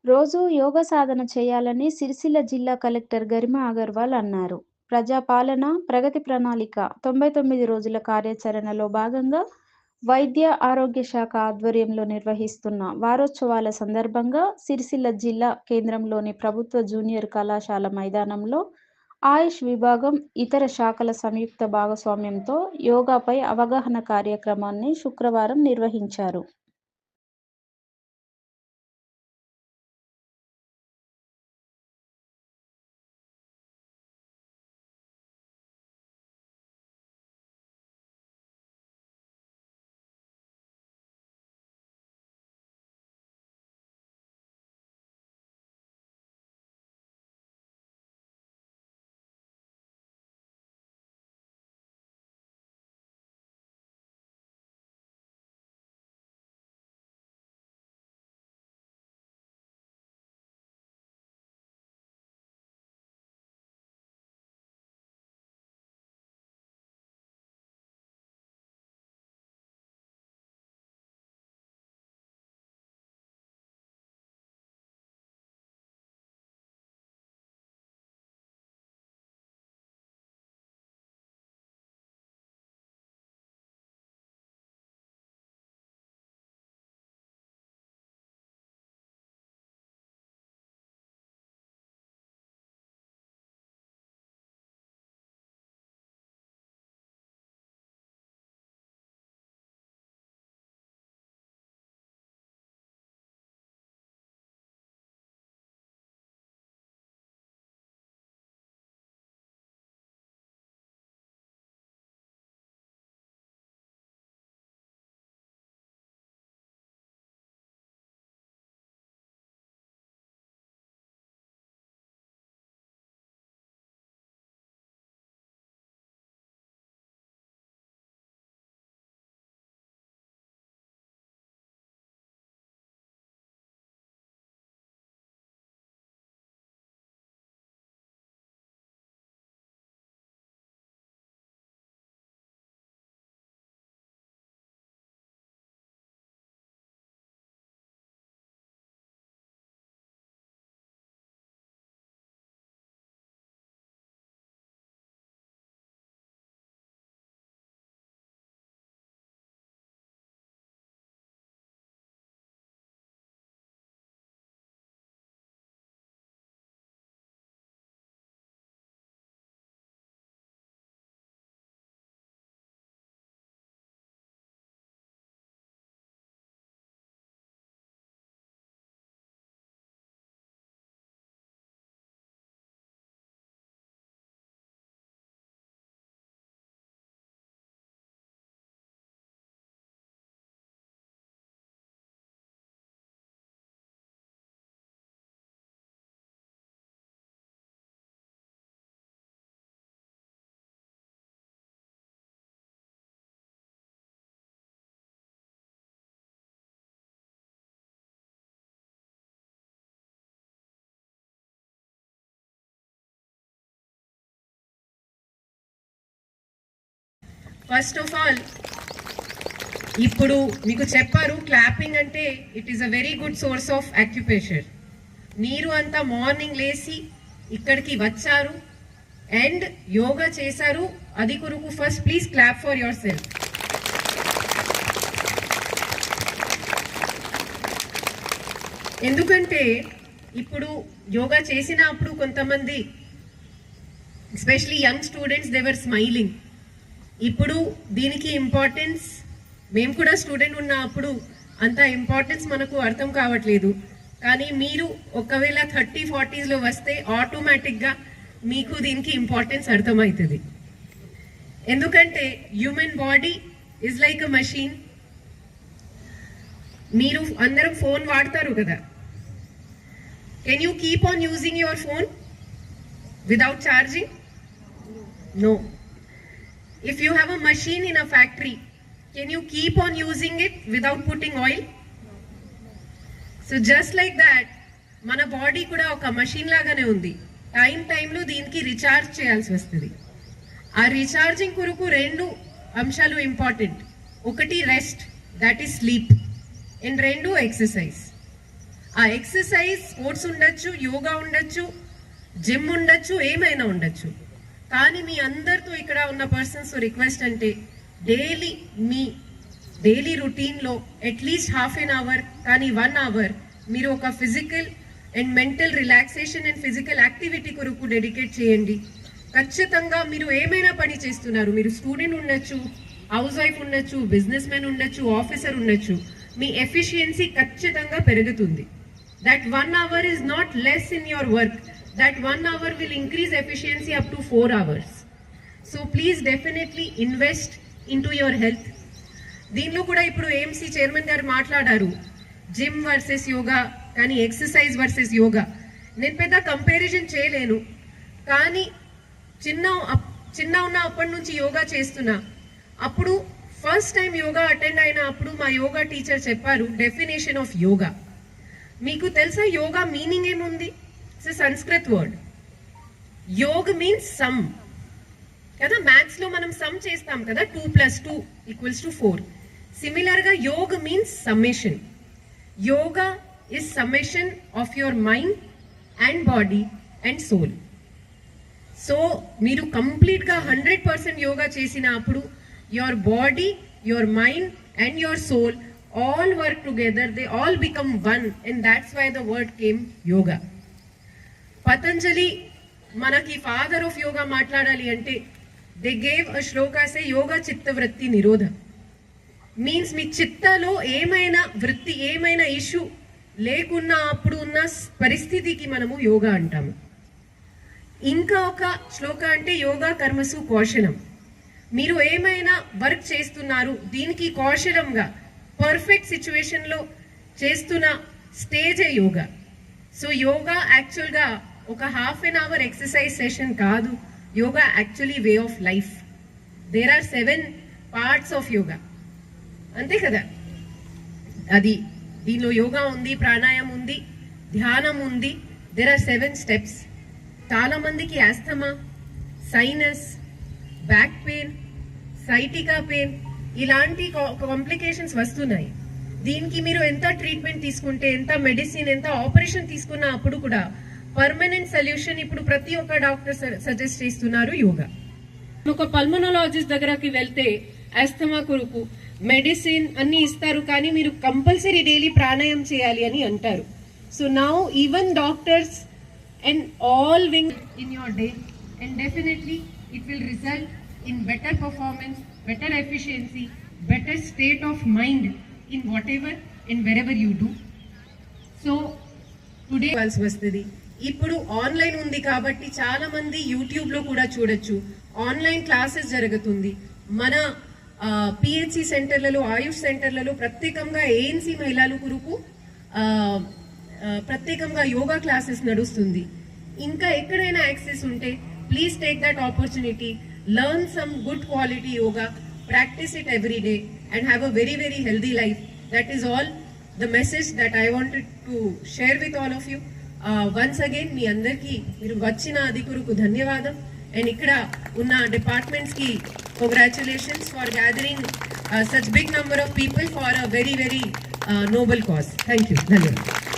రోజూ యోగా సాధన చేయాలని సిరిసిల్ల జిల్లా కలెక్టర్ గరిమా అగర్వాల్ అన్నారు. ప్రజాపాలన, ప్రగతి ప్రణాళిక 99 రోజుల కార్యాచరణలో భాగంగా వైద్య ఆరోగ్య శాఖ ఆధ్వర్యంలో నిర్వహిస్తున్న వారోత్సవాల సందర్భంగా సిరిసిల్ల జిల్లా కేంద్రంలోని ప్రభుత్వ జూనియర్ కళాశాల మైదానంలో ఆయుష్ విభాగం, ఇతర శాఖల సంయుక్త భాగస్వామ్యంతో యోగాపై అవగాహన కార్యక్రమాన్ని శుక్రవారం నిర్వహించారు. ఫస్ట్ ఆఫ్ ఆల్ ఇప్పుడు మీకు చెప్పారు క్లాపింగ్ అంటే it is a very good source of acupressure. మీరు అంతా మార్నింగ్ లేచి ఇక్కడికి వచ్చారు అండ్ యోగా చేశారు, అది కొరకు first please clap for your self. ఎందుకంటే ఇప్పుడు యోగా చేసినప్పుడు కొంతమంది especially young students they were smiling. ఇప్పుడు దీనికి ఇంపార్టెన్స్ మేము కూడా స్టూడెంట్ ఉన్నప్పుడు అంత ఇంపార్టెన్స్ మనకు అర్థం కావట్లేదు. కానీ మీరు ఒకవేళ 30-40లో వస్తే ఆటోమేటిక్గా మీకు దీనికి ఇంపార్టెన్స్ అర్థమవుతుంది. ఎందుకంటే human body is like a machine. మీరు అందరం ఫోన్ వాడతారు కదా, can you keep on using your phone without charging? No. If you have a machine in a factory, can you keep on using it without putting oil? So just like that, mana body kuda oka machine lagane undi. Time lo deeniki recharge cheyalsi vastadi. Aa recharging koruku rendu amshalu important. Okati rest, that is sleep, and rendu exercise. ఆ exercise sports ఉండొచ్చు, యోగా ఉండొచ్చు, gym ఉండొచ్చు, ఏమైనా ఉండొచ్చు. కానీ మీ అందరితో ఇక్కడ ఉన్న పర్సన్స్ రిక్వెస్ట్ అంటే మీ డైలీ రొటీన్లో అట్లీస్ట్ హాఫ్ ఎన్ అవర్ కానీ 1 అవర్ మీరు ఒక physical and mental relaxation and physical activity కొరకు డెడికేట్ చేయండి. ఖచ్చితంగా మీరు ఏమైనా పని చేస్తున్నారు, మీరు స్టూడెంట్ ఉండొచ్చు, హౌస్ వైఫ్ ఉండొచ్చు, బిజినెస్ మ్యాన్ ఉండొచ్చు, ఆఫీసర్ ఉండొచ్చు, మీ ఎఫిషియన్సీ ఖచ్చితంగా పెరుగుతుంది. That 1 hour is not less in your work. That 1 hour will increase efficiency up to 4 hours. So please definitely invest in to your health. దీనిలో కూడా ఇప్పుడు ఏఎంసీ చైర్మన్ గారు మాట్లాడారు, జిమ్ వర్సెస్ యోగా కానీ ఎక్సర్సైజ్ వర్సెస్ యోగా. నేను పెద్ద కంపారిజన్ చేయలేను, కానీ చిన్న ఉన్న అప్పటి నుంచి యోగా చేస్తున్నా. అప్పుడు ఫస్ట్ టైం యోగా అటెండ్ అయిన అప్పుడు మా యోగా టీచర్ చెప్పారు డెఫినేషన్ ఆఫ్ యోగా. మీకు తెలుసా యోగా మీనింగ్ ఏముంది? It's Sanskrit word. Yog means sum కదా, మ్యాథ్స్ లో మనం సమ్ చేస్తాం కదా, 2 + 2 = 4. సిమిలర్ గా yog means summation. Yoga is summation of your mind and body and soul. So మీరు కంప్లీట్ గా 100% యోగా చేసిన అప్పుడు your body, your mind and your soul all work together, they all become one, and that's why the word came yoga. Patanjali manaki father of yoga matladali ante they gave a shloka say yoga chitta vritti nirodha. Means మీ చిత్తలో ఏమైనా వృత్తి ఏమైనా issue లేకున్నా అప్పుడు ఉన్న పరిస్థితికి మనము యోగా అంటాము. ఇంకా ఒక శ్లోక అంటే యోగా కర్మసు కౌశలం. మీరు ఏమైనా వర్క్ చేస్తున్నారు, దీనికి కౌశలంగా పర్ఫెక్ట్ సిచ్యువేషన్లో చేస్తున్న స్టేజే యోగా. సో యోగా యాక్చువల్గా ఒక half an hour exercise session కాదు, yoga actually way of life. There are 7 parts of yoga, అంతే కదా. అది దీనిలో యోగా ఉంది, ప్రాణాయామం ఉంది, ధ్యానం ఉంది. There are 7 steps. చాలా మందికి asthma, sinus, back pain, sciatica pain ఇలాంటి కాంప్లికేషన్స్ వస్తున్నాయి. దీనికి మీరు ఎంత ట్రీట్మెంట్ తీసుకుంటే, ఎంత మెడిసిన్, ఎంత ఆపరేషన్ తీసుకున్నా అప్పుడు కూడా పర్మనెంట్ సొల్యూషన్ ఇప్పుడు ప్రతి ఒక్క డాక్టర్ సజెస్ట్ చేస్తున్నారు యోగా. ఒక పల్మనాలజిస్ట్ దగ్గరకి వెళ్తే ఆస్తమా కొరకు మెడిసిన్ అన్ని ఇస్తారు, కానీ మీరు కంపల్సరీ డైలీ ప్రాణాయామం చేయాలి అని అంటారు. So now even doctors and all wing in your day, and definitely it will result in better performance, better efficiency, better state of mind in whatever and wherever you do. So today వస్తది. ఇప్పుడు online ఉంది కాబట్టి చాలా మంది YouTube లో కూడా చూడొచ్చు. Online classes జరుగుతుంది. మన పిహెచ్సి సెంటర్లలో, ఆయుష్ సెంటర్లలో ప్రత్యేకంగా ఏఎన్సీ మహిళల కొరకు ప్రత్యేకంగా యోగా క్లాసెస్ నడుస్తుంది. ఇంకా ఎక్కడైనా యాక్సెస్ ఉంటే please take that opportunity, learn some good quality yoga, practice it every day and have a very very healthy life. That is all the message that I wanted to share with all of you. Once again మీ అందరికీ మీరు వచ్చిన అది కొరకు ధన్యవాదం. And ఇక్కడ ఉన్న departments కి congratulations for gathering such big number of people for a very very noble cause. Thank you. ధన్యవాదాలు.